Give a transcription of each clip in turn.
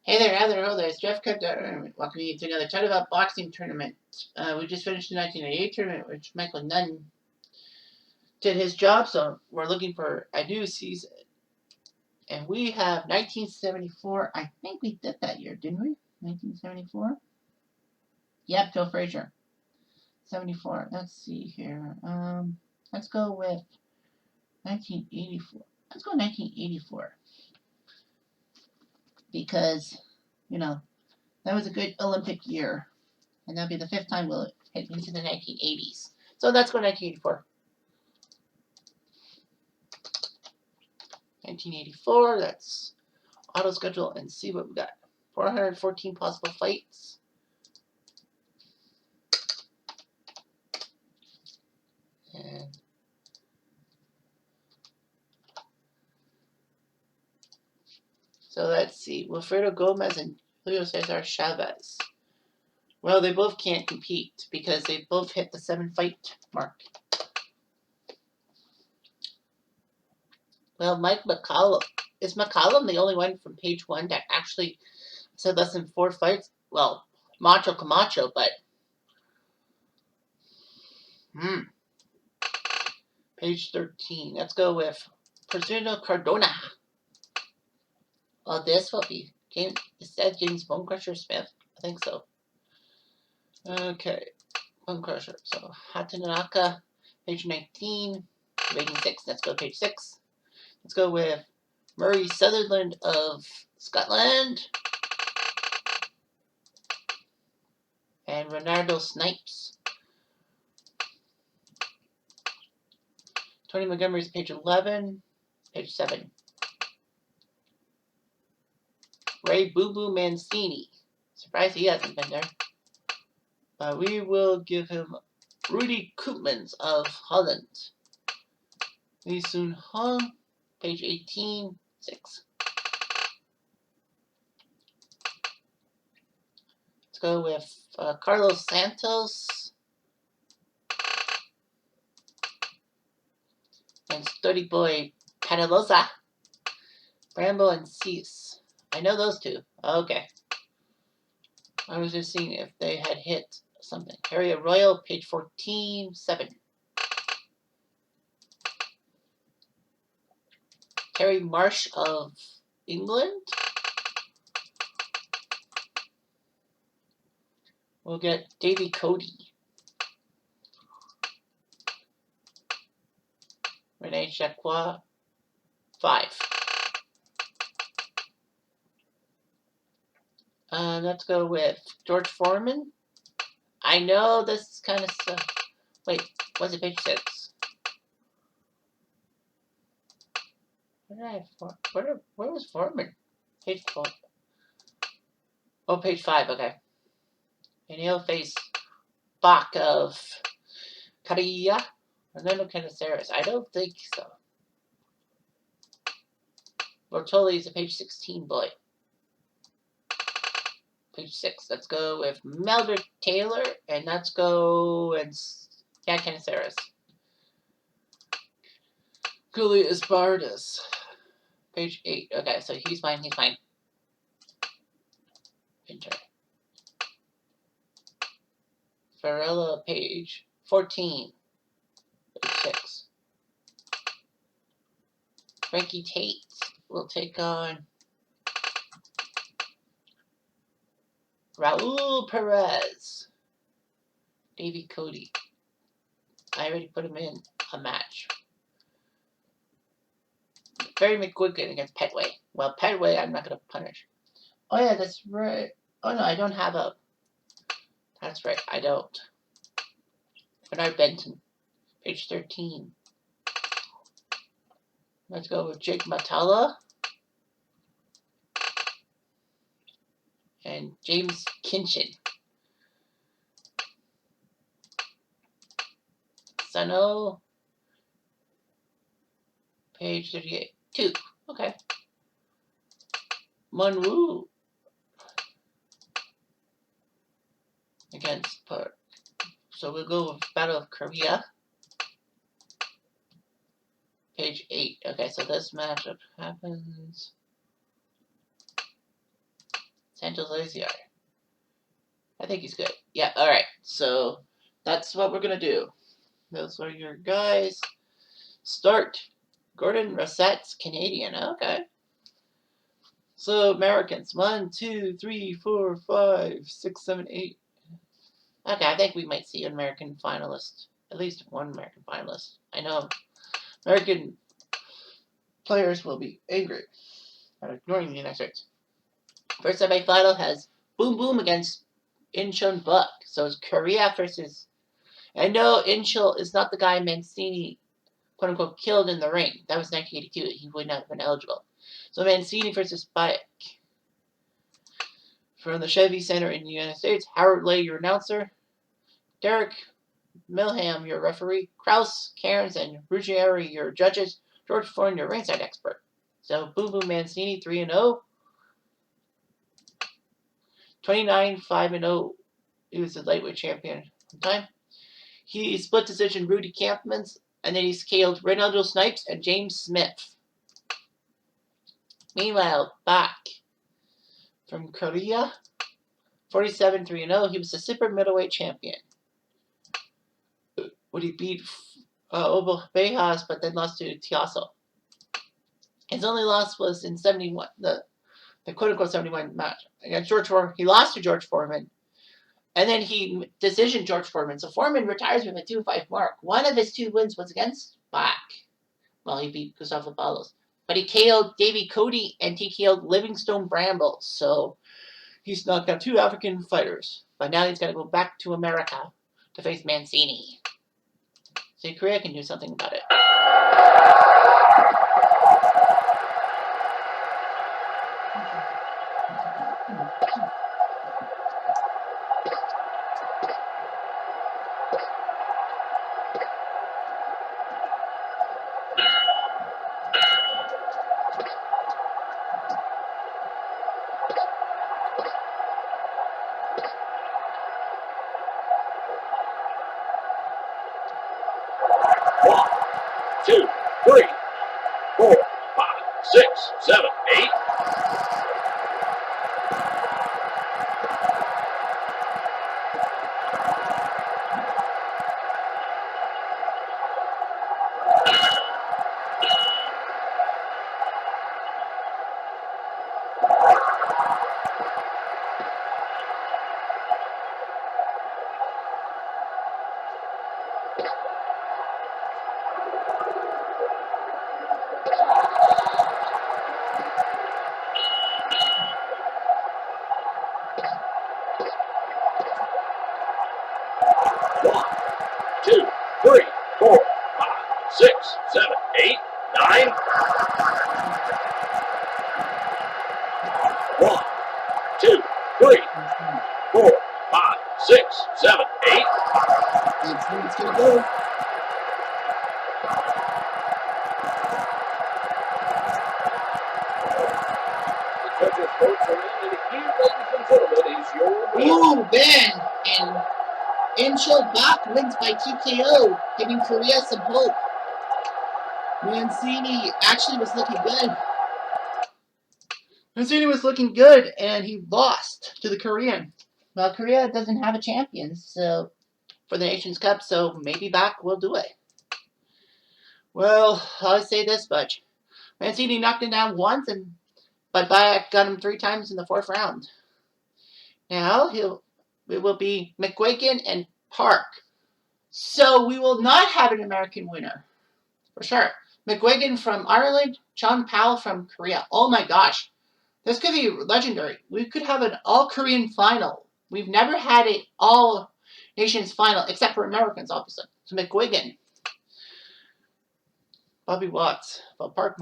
Hey there, how there, hello there. It's Jeff Cook. Welcome you to another Chat About Boxing tournament. We just finished the 1988 tournament, which Michael Nunn did his job, so we're looking for a new season. And we have 1974. I think we did that year, didn't we? 1974? Yep, Joe Frazier. 74. Let's see here. Let's go with 1984. Let's go 1984. Because, you know, that was a good Olympic year. And that'll be the fifth time we'll hit into the 1980s. So that's go 1984. 1984, that's auto schedule and see what we got. 414 possible fights. And so let's see. Wilfredo Gomez and Julio Cesar Chavez. Well, they both can't compete because they both hit the 7-fight mark. Well, Mike McCollum. Is McCollum the only one from page 1 that actually said less than 4 fights? Well, Macho Camacho, but... Page 13. Let's go with Presuno Cardona. Well, this will be James. It said James Bone Crusher Smith. I think so. Okay. Bone Crusher. So Hatanaka, page 19. Rating 6. Let's go to page 6. Let's go with Murray Sutherland of Scotland. And Renardo Snipes. Tony Montgomery's page 11. Page 7. Ray Boo Boo Mancini. Surprised he hasn't been there. We will give him Rudy Koopmans of Holland. Lee Soon Hong, page 18, 6. Let's go with Carlos Santos and Sturdy Boy Panaloza, Brambo and Cease. I know those two. Okay. I was just seeing if they had hit something. Harry Arroyo, page 14, 7. Terry Marsh of England. We'll get Davy Cody. Rene Jacquois, 5. Let's go with George Foreman. I know this is kind of stuff. Wait, was it page 6? Where was Foreman? Page 4. Oh, page 5, okay. And he'll face Bach of Carilla. Orlando Caniceres. I don't think so. Bortoli is a page 16 boy. Page 6. Let's go with Mildred Taylor. And let's go and Caniceres. Gully Espardas. Page 8. Okay, so he's fine. Enter. Varela, page 14. Page 6. Frankie Tate will take on Raul Perez. Davy Cody. I already put him in a match. Barry McGuigan against Petway. Well, Petway I'm not going to punish. Oh, yeah, that's right. Oh, no, I don't have a... That's right, I don't. Bernard Benton, page 13. Let's go with Jake Matala. And James Kinchin. Sano, page 38. 2. Okay. Monwoo against Park. So we'll go with Battle of Korea. Page 8. Okay, so this matchup happens. Santos Lazier. I think he's good. Yeah, alright. So that's what we're going to do. Those are your guys. Start. Gordon Rossette's Canadian. Okay. So Americans. 1, 2, 3, 4, 5, 6, 7, 8. Okay, I think we might see an American finalist. At least one American finalist. I know American players will be angry at ignoring the United States. First semifinal has Boom Boom against Incheon Buck. So it's Korea versus. I know Incheon is not the guy Mancini, quote unquote, killed in the ring. That was 1982. He would not have been eligible. So Mancini versus Buck. From the Chevy Center in the United States, Howard Lay, your announcer. Derek Milham, your referee. Kraus, Cairns, and Ruggieri, your judges. George Foreign, your ringside expert. So Boom Boom Mancini, 3-0. 29-5-0. He was the lightweight champion one time. He split decision Rudy Kampman's, and then he's KO'd Ronaldo Snipes and James Smith. Meanwhile, back from Korea, 47-3-0. He was the super middleweight champion. Would he beat Obo Bejas, but then lost to Tiasso. His only loss was in 71, the quote-unquote 71 match against George Foreman. He lost to George Foreman, and then he decisioned George Foreman. So Foreman retires with a 2-5 mark. One of his 2 wins was against Bach. Well, he beat Gustavo Palos. But he KO'd Davey Cody and he KO'd Livingstone Bramble. So he's knocked out 2 African fighters. But now he's got to go back to America to face Mancini. See, Korea can do something about it. One, 2, 3, 4, 5, 6, 7, 8. One, 2, 3, 4, 5, 6, 7, 8, 9. 1, 2, 3, 4, 5, 6, 7, 8. That's where it's going to go. The judges' votes are in, and here, ladies and gentlemen, is your winner. Ooh, Ben! And Incheon Bach wins by TKO, giving Korea some hope. Mancini actually was looking good. Mancini was looking good, and he lost to the Korean. Well, Korea doesn't have a champion, so for the Nations Cup, so maybe Bach will do it. Well, I'll say this much. Mancini knocked him down once, but Bach got him 3 times in the 4th round. Now, it will be McGuigan and Park. So we will not have an American winner, for sure. McGuigan from Ireland, John Powell from Korea. Oh my gosh. This could be legendary. We could have an all-Korean final. We've never had an all-nations final, except for Americans, obviously. So McGuigan. Bobby Watts. Well, Park.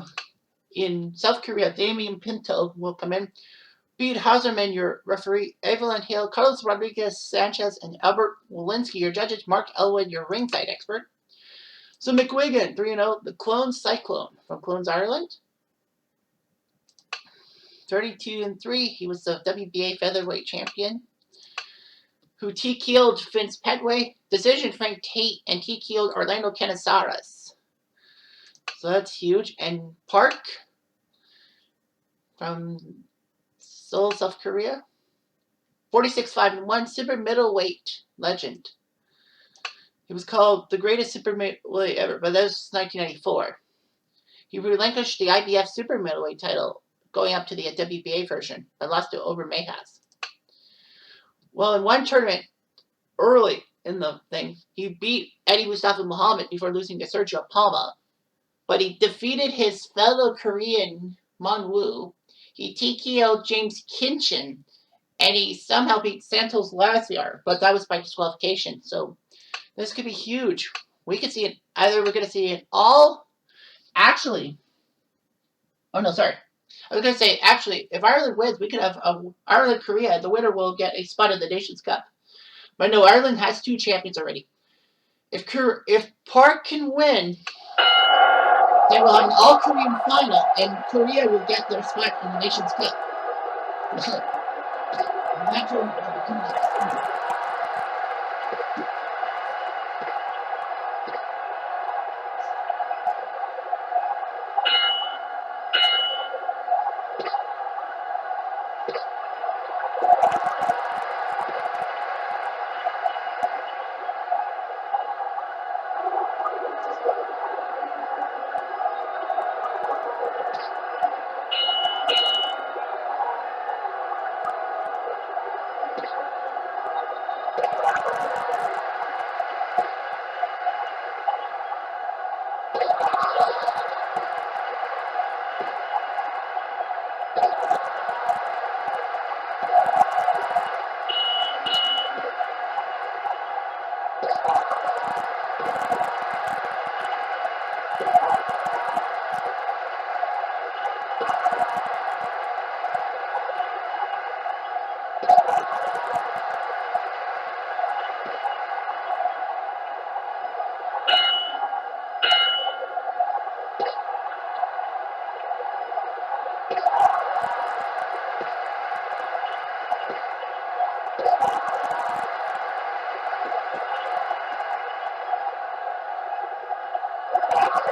In South Korea, Damian Pinto will come in. Pete Hauserman, your referee. Evelyn Hill, Carlos Rodriguez Sanchez, and Albert Walensky, your judges. Mark Elwood, your ringside expert. So McGuigan, 3-0. The Clone Cyclone from Clones, Ireland. 32-3. He was the WBA featherweight champion. Who TKO'd Vince Pedway, decision Frank Tate, and TKO'd Orlando Canizares. So that's huge. And Park from Seoul, South Korea. 46-5-1 super middleweight legend. He was called the greatest super middleweight ever, but that was 1994. He relinquished the IBF super middleweight title, going up to the WBA version, but lost to Ober Mayhas. Well, in one tournament early in the thing, he beat Eddie Mustafa Muhammad before losing to Sergio Palma, but he defeated his fellow Korean Mon Woo. He TKO'd James Kinchin, and he somehow beat Santos Laziar, but that was by disqualification. So this could be huge. We could see it. Either we're going to see it all. Actually, oh no, sorry. I was going to say, actually, if Ireland wins, we could have Ireland-Korea. The winner will get a spot in the Nations Cup. But no, Ireland has 2 champions already. If Park can win, they will have an all-Korean final, and Korea will get their spot in the Nations Cup. For sure.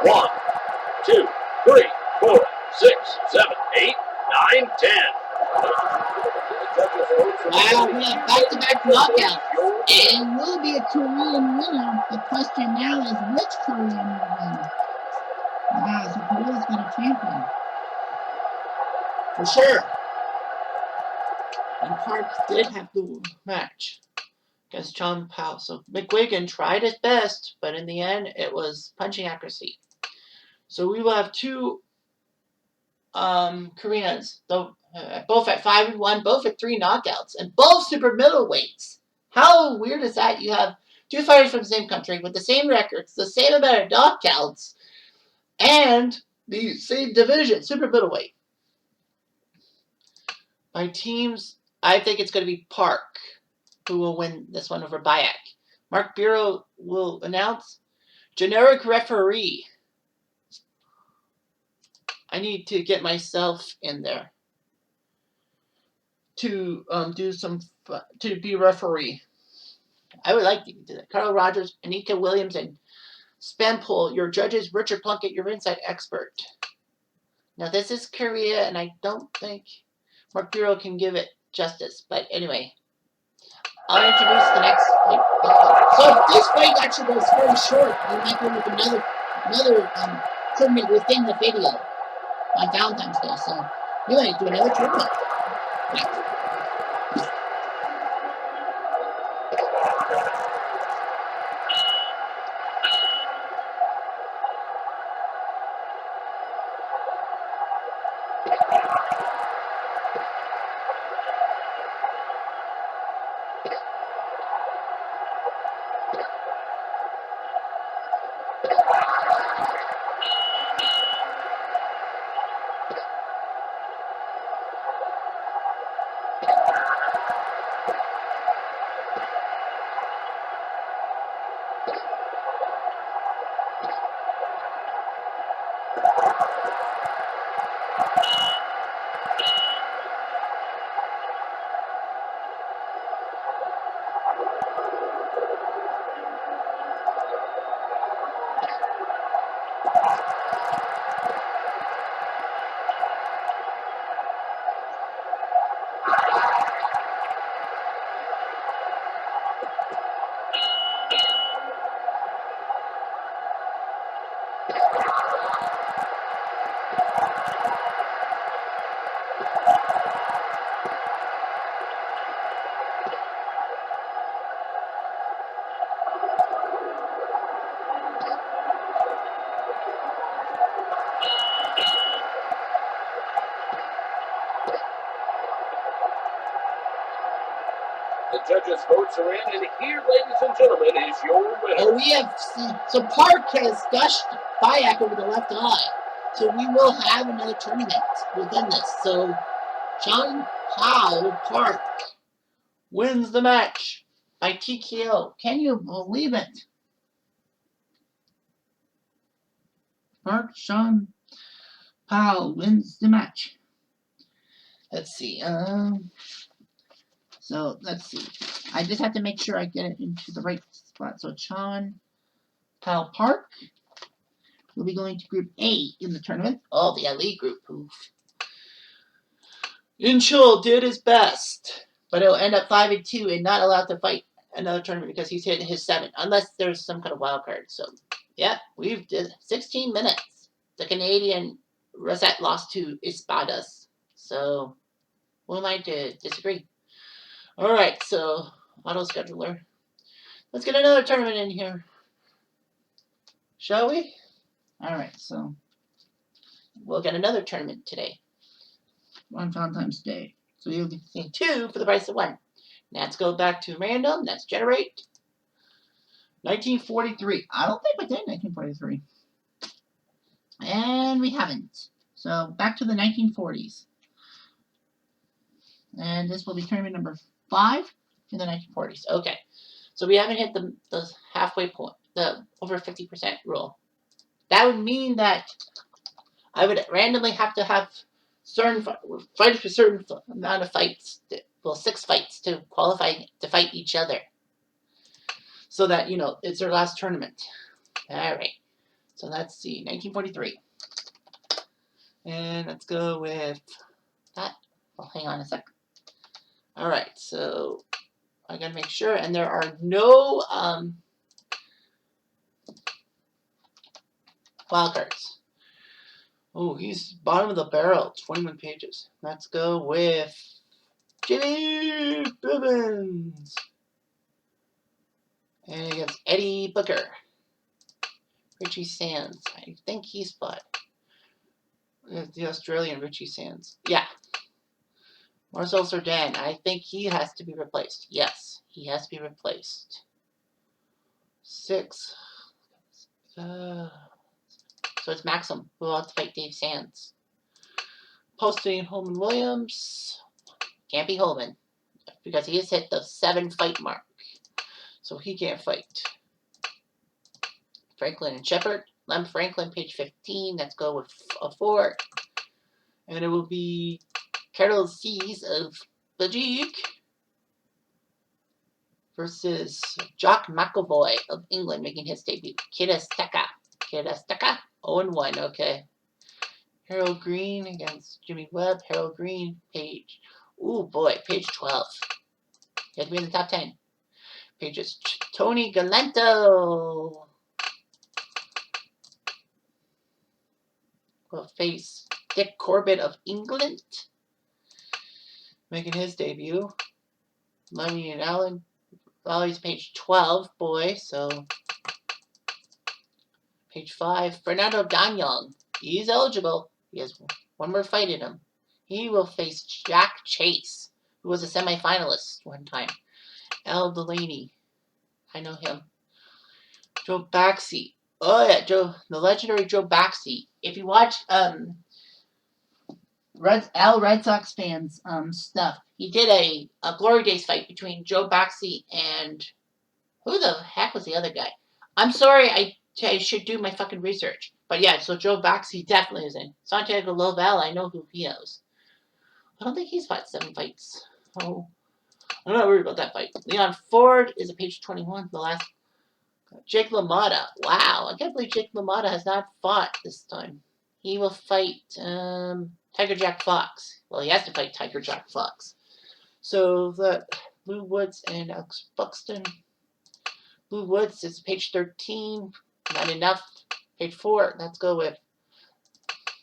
One, two, three, four, 6, 7, 8, 9, 10. Wow, we have back-to-back knockouts. It will be a Korean winner. The question now is which Korean will win. Wow, so Korea's got a champion. For sure. And Park did have the match against John Powell. So McGuigan tried his best, but in the end, it was punching accuracy. So we will have 2 Koreans, both at 5-1, both at 3 knockouts, and both super middleweights. How weird is that? You have 2 fighters from the same country with the same records, the same amount of knockouts, and the same division, super middleweight. My teams, I think it's going to be Park who will win this one over Bayak. Mark Bureau will announce generic referee. I need to get myself in there to to be referee. I would like to do that. Carl Rogers, Anika Williams, and Spampool, your judges. Richard Plunkett, your inside expert. Now this is Korea, and I don't think Mark Bureau can give it justice. But anyway, I'll introduce the next fight. So if this fight actually goes very short, we might go with another tournament within the video on Valentine's Day. So we might do another tournament. The judges' votes are in, and here, ladies and gentlemen, is your winner. Oh, we have so Park has gushed Bayak over the left eye. So we will have another tournament within this. So Sean Powell Park wins the match by TKO. Can you believe it? Sean Powell wins the match. Let's see. So let's see. I just have to make sure I get it into the right spot. So Sean Powell Park will be going to Group A in the tournament. Oh, the elite group. Oof. Inchul did his best, but he'll end up 5-2 and not allowed to fight another tournament because he's hit his 7, unless there's some kind of wild card. So, yeah, we've did 16 minutes. The Canadian Rosette lost to Espadas. So, who am I to disagree? All right, so auto scheduler. Let's get another tournament in here, shall we? All right, so we'll get another tournament today on Valentine's Day. So you'll be seeing 2 for the price of 1. Let's go back to random. Let's generate. 1943. I don't think we did 1943. And we haven't. So back to the 1940s. And this will be tournament number 5 in the 1940s. Okay. So we haven't hit the halfway point, the over 50% rule. That would mean that I would randomly have to have certain fight for certain amount of fights. Well, 6 fights to qualify to fight each other. So that, you know, it's their last tournament. All right. So let's see, 1943. And let's go with that. Well, hang on a sec. All right, so I gotta make sure, and there are no wild cards. Oh, he's bottom of the barrel, 21 pages. Let's go with Jimmy Bibbins. And against Eddie Booker. Richie Sands. I think he's fought. The Australian Richie Sands. Yeah. Marcel Cerdan. I think he has to be replaced. Yes, he has to be replaced. 6. So it's Maxim who will have to fight Dave Sands. Posting Holman Williams. Can't be Holman because he has hit the 7 fight mark. So he can't fight. Franklin and Shepard. Lem Franklin, page 15. Let's go with a 4. And it will be Carol C's of Belgique versus Jock McAvoy of England making his debut. Kidasteka. 0-1, okay. Harold Green against Jimmy Webb. Harold Green, page. Ooh, boy, page 12. He has to be in the top 10. Pages. Tony Galento will face Dick Corbett of England making his debut. Lemmy and Allen. Well, he's page 12, boy, so. Page 5. Fernando Danyong. He's eligible. He has one more fight in him. He will face Jack Chase, who was a semifinalist one time. Al Delaney. I know him. Joe Baxi. Oh, yeah, the legendary Joe Baxi. If you watch Red Sox fans stuff, he did a Glory Days fight between Joe Baxi and who the heck was the other guy? I'm sorry, I should do my fucking research. But yeah, so Joe Baxi definitely is in. Santiago Lovell, I know who he is. I don't think he's fought 7 fights. Oh, I'm not worried about that fight. Leon Ford is at page 21, the last. Jake LaMotta. Wow, I can't believe Jake LaMotta has not fought this time. He will fight Tiger Jack Fox. Well, he has to fight Tiger Jack Fox. So that Lou Woods and Alex Buxton. Lou Woods is page 13. Not enough. Page 4. Let's go with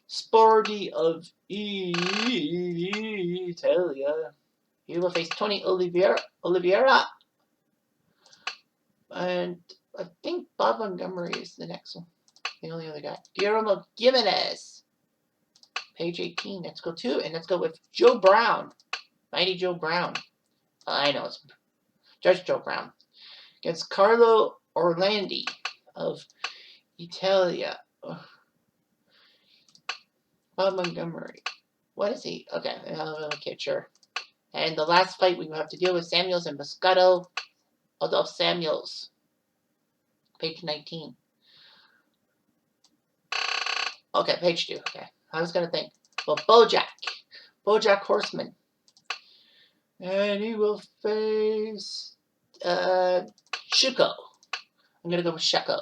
Sporty of Italia. He will face Tony Oliveira. And I think Bob Montgomery is the next one. The only other guy. Guillermo Gimenez. Page 18. Let's go 2. And let's go with Joe Brown. Mighty Joe Brown. I know it's Judge Joe Brown. Against Carlo Orlandi of Italia. Bob Montgomery. What is he? Okay, okay, sure. And the last fight we have to deal with Samuels and Moscato. Adolph Samuels. Page 19. Okay, page 2. Okay. I was going to think. Well, Bojack Horseman. And he will face Shuko. I'm going to go with Sheko.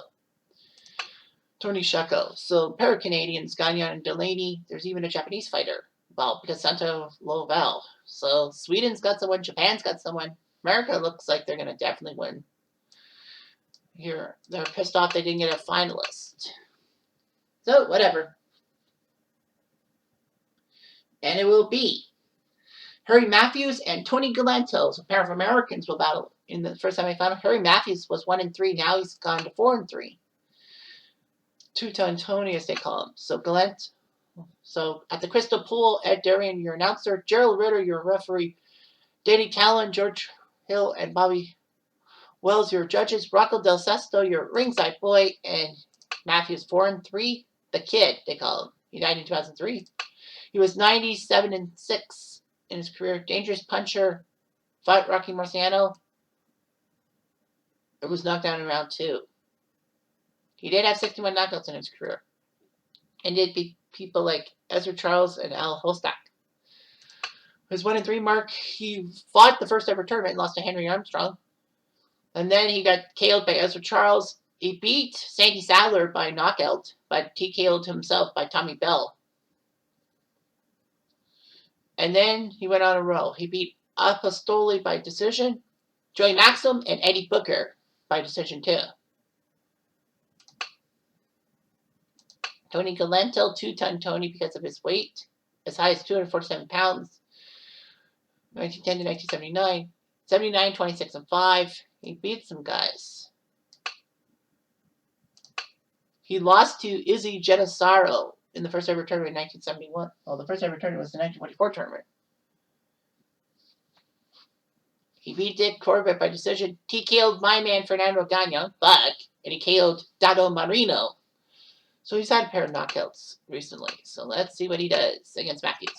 Tourney Sheko. So, pair of Canadians, Gagnon and Delaney. There's even a Japanese fighter. Well, because Santo Loval. So, Sweden's got someone. Japan's got someone. America looks like they're going to definitely win. Here, they're pissed off they didn't get a finalist. So, whatever. And it will be Harry Matthews and Tony Galento, so a pair of Americans will battle in the first semifinal. Harry Matthews was 1-3. Now he's gone to 4-3. Two-ton Tony, as they call him. So Galento. So at the Crystal Pool, Ed Darian, your announcer. Gerald Ritter, your referee. Danny Callan, George Hill, and Bobby Wells, your judges. Rocco Del Sesto, your ringside boy. And Matthews, 4-3. The Kid, they call him. He died in 2003. He was 97-6 in his career. Dangerous puncher. Fought Rocky Marciano. It was knocked down in round 2. He did have 61 knockouts in his career. And did beat people like Ezra Charles and Al Holstack. His 1-3 mark, he fought the first ever tournament and lost to Henry Armstrong. And then he got KO'd by Ezra Charles. He beat Sandy Sadler by knockout, but he KO'd himself by Tommy Bell. And then he went on a roll. He beat Apostoli by decision, Joey Maxim, and Eddie Booker by decision too. Tony Galento, 2-ton Tony because of his weight, as high as 247 pounds. 1910 to 1979. 79, 26, and 5. He beat some guys. He lost to Izzy Genesaro in the first ever tournament in 1971. Well, the first ever tournament was the 1944 tournament. He beat Dick Corbett by decision. He KO'd my man Fernando Gagnon, and he KO'd Dado Marino. So he's had a pair of knockouts recently. So let's see what he does against Matthews.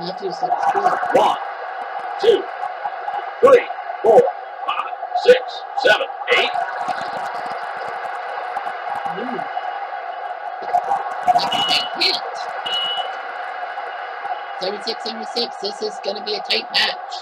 Matthews looks good. 1, 2, 3, 4, 5, 6, 7, 8. Ooh. That's a big hit. 76-76. This is going to be a tight match.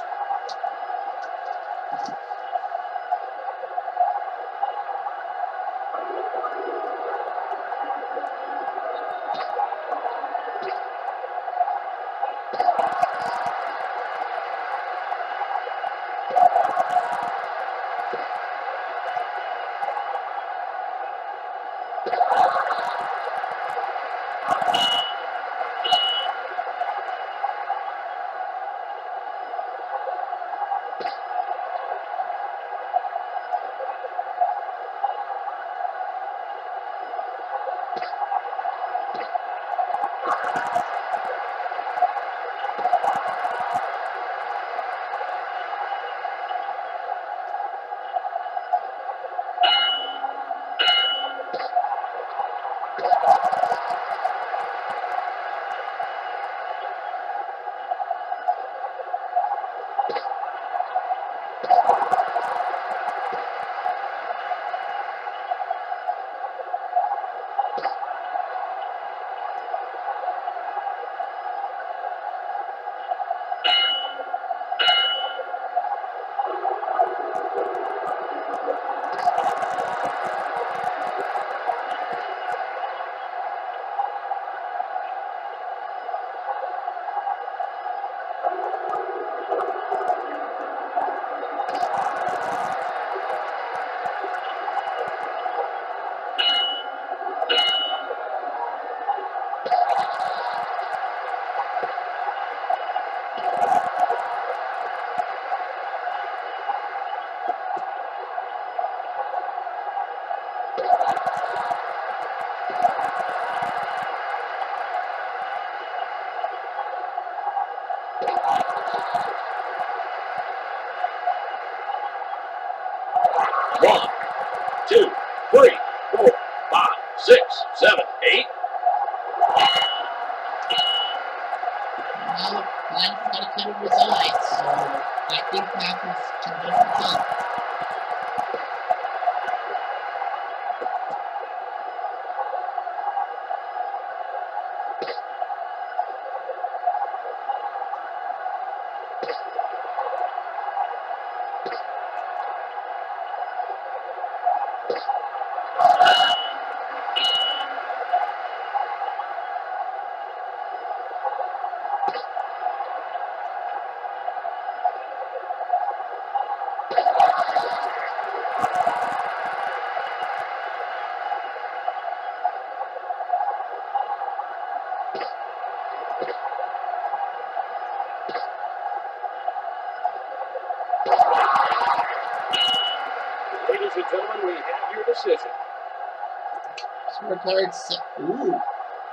One, 2, 3, 4, 5, 6, 7, 8. Well, Lions got to cover his eyes, so I think Matthews can go for the kill. Ladies and gentlemen, we have your decision. Scorecards. Ooh.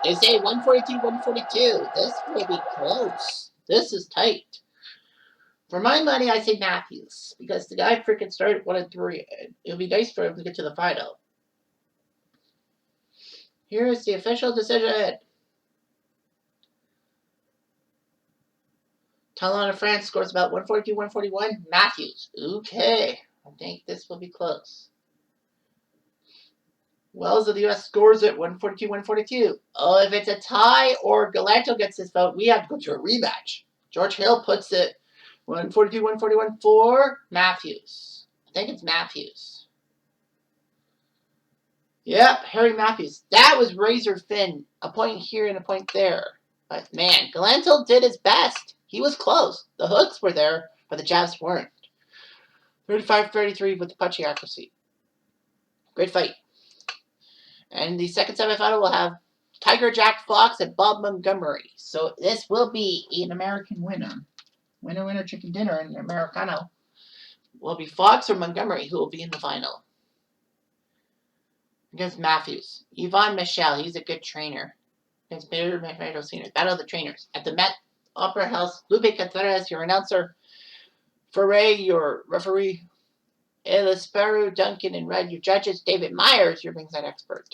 They say 142-142. This will be close. This is tight. For my money, I say Matthews because the guy freaking started 1-3. It would be nice for him to get to the final. Here is the official decision. Talon of France scores about 142-141. Matthews. Okay. I think this will be close. Wells of the U.S. scores it 142-142. Oh, if it's a tie or Galanto gets this vote, we have to go to a rematch. George Hill puts it 142-141 for Matthews. I think it's Matthews. Yep, Harry Matthews. That was razor thin. A point here and a point there. But man, Galanto did his best. He was close. The hooks were there, but the jabs weren't. 35-33 with the punching accuracy. Great fight. And the second semifinal will have Tiger Jack Fox and Bob Montgomery. So this will be an American winner. Winner, winner, chicken dinner in Americano. Will be Fox or Montgomery who will be in the final. Against Matthews. Yvonne Michelle, he's a good trainer. Against Peter McMurdo Sr. Battle of the Trainers. At the Met Opera House, Lupe Contreras, your announcer. Foray, your referee. Elisperu, Duncan, and Red, your judges. David Myers, your ringside expert.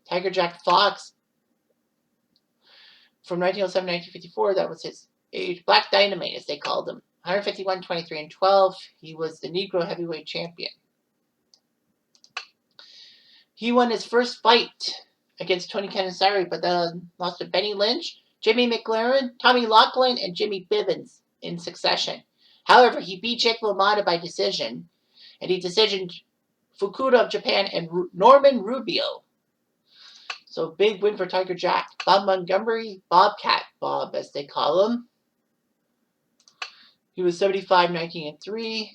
Tiger Jack Fox from 1907 to 1954, that was his Black Dynamite, as they called him. 151, 23, and 12. He was the Negro heavyweight champion. He won his first fight against Tony Canisari, but then lost to Benny Lynch, Jimmy McLaren, Tommy Laughlin, and Jimmy Bivens in succession. However, he beat Jake LaMotta by decision, and he decisioned Fukuda of Japan and Norman Rubio. So big win for Tiger Jack. Bob Montgomery, Bobcat Bob, as they call him. He was 75, 19, and 3.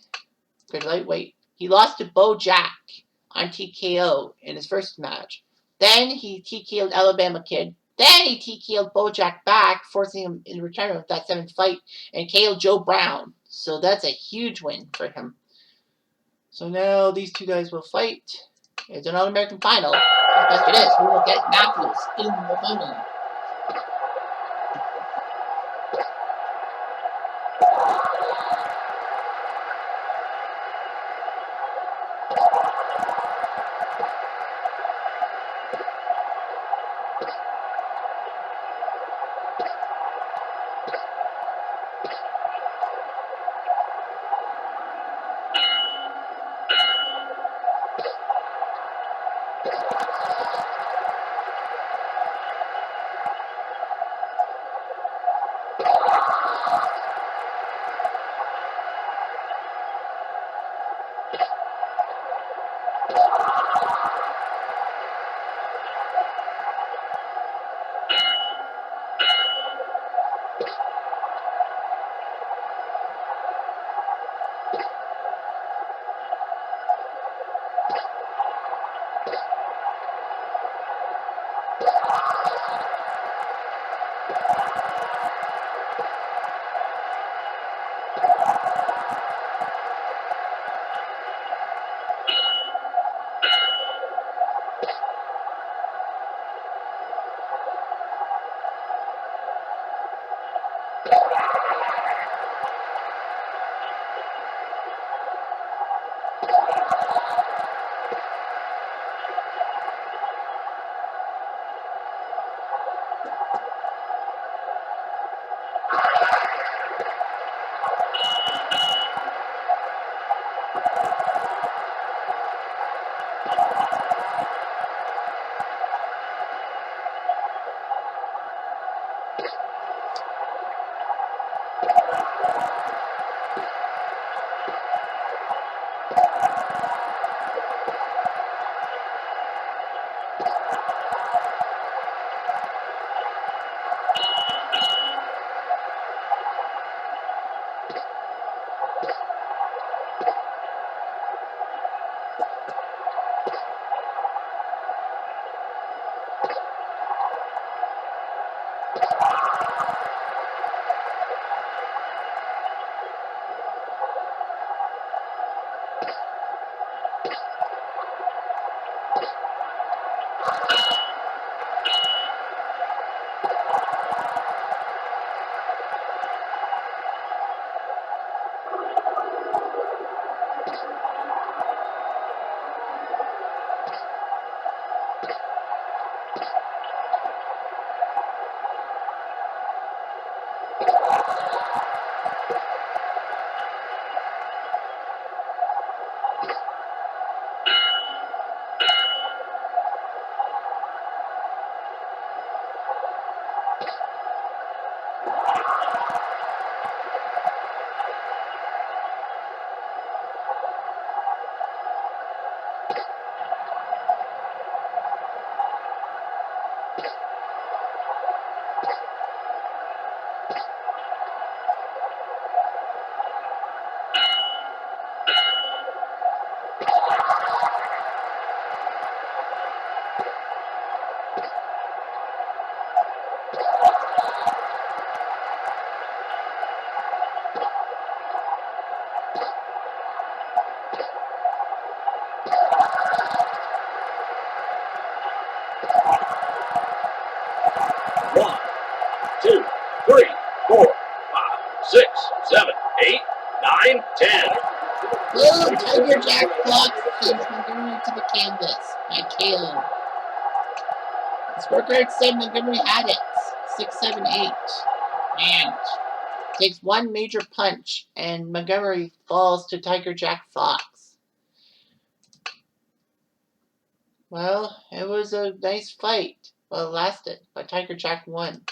Good lightweight. He lost to Bo Jack on TKO in his first match. Then he TKO'd Alabama Kid. Then he TKO'd Bojack back, forcing him in retirement with that 7th fight, and KO'd Joe Brown. So that's a huge win for him. So now these two guys will fight. It's an All-American final. The question is, who will get Matthews in the final? One, two, three, four, five, six, seven, 8, 9, 10. Boom! Tiger Jack blocks sends Montgomery to the canvas by KO. The scorecard said Montgomery had it. 6, 7, 8. Man. takes one major punch, and Montgomery falls to Tiger Jack Fox. Well, it was a nice fight. Well, it lasted, but Tiger Jack won.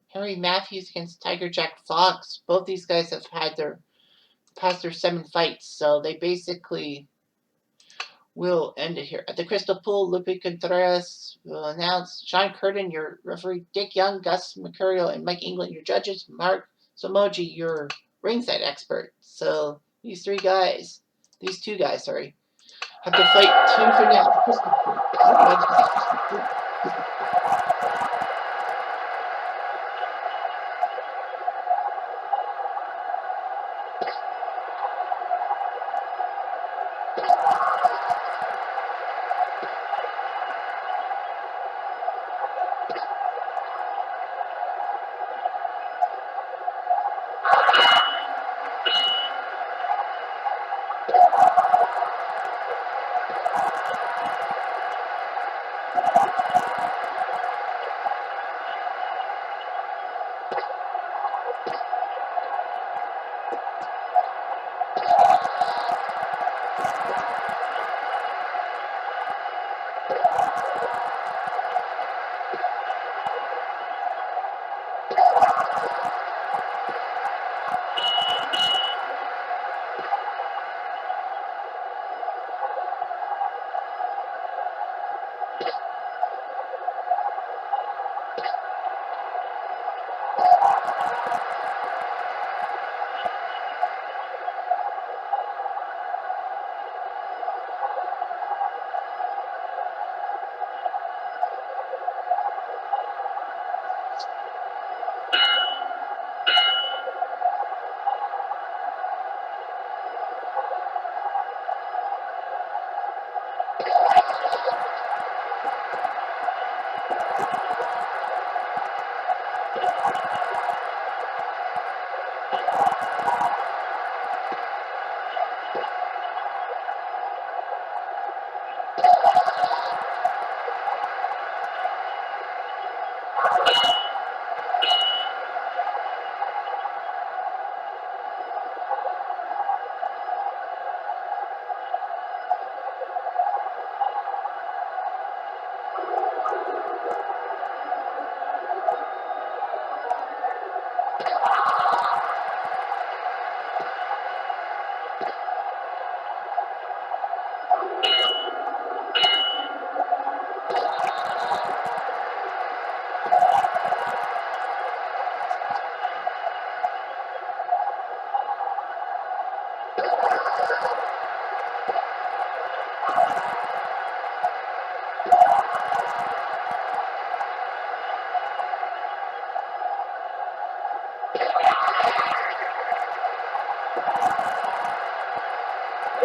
Henry Matthews against Tiger Jack Fox. Both these guys have had past their 7 fights, so they basically will end it here. At the Crystal Pool, Lupe Contreras will announce Sean Curtin, your referee, Dick Young, Gus Mercurio, and Mike England, your judges, Mark Somoji, your ringside expert. So these two guys, have to fight 2 for now at the Crystal Pool.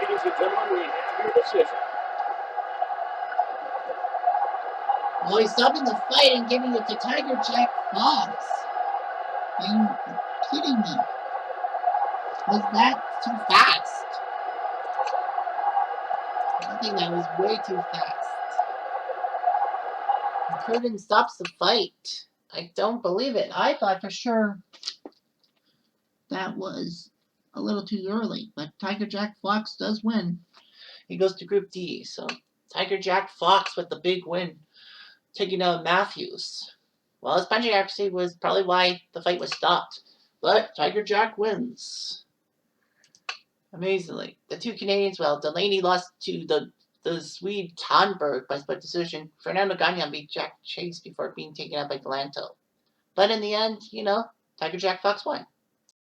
Ladies and gentlemen, we have your decision. Well, he's stopping the fight and giving it to Tiger Jack Fox. Are you kidding me? Was that too fast? I think that was way too fast. Curtin stops the fight. I don't believe it. I thought for sure that was a little too early, but Tiger Jack Fox does win. He goes to Group D. So Tiger Jack Fox with the big win, taking out Matthews. Well, his punching accuracy was probably why the fight was stopped. But Tiger Jack wins. Amazingly. The 2 Canadians, well, Delaney lost to the Swede Tonberg by split decision. Fernando Gagnon beat Jack Chase before being taken out by Galanto. But in the end, Tiger Jack Fox won.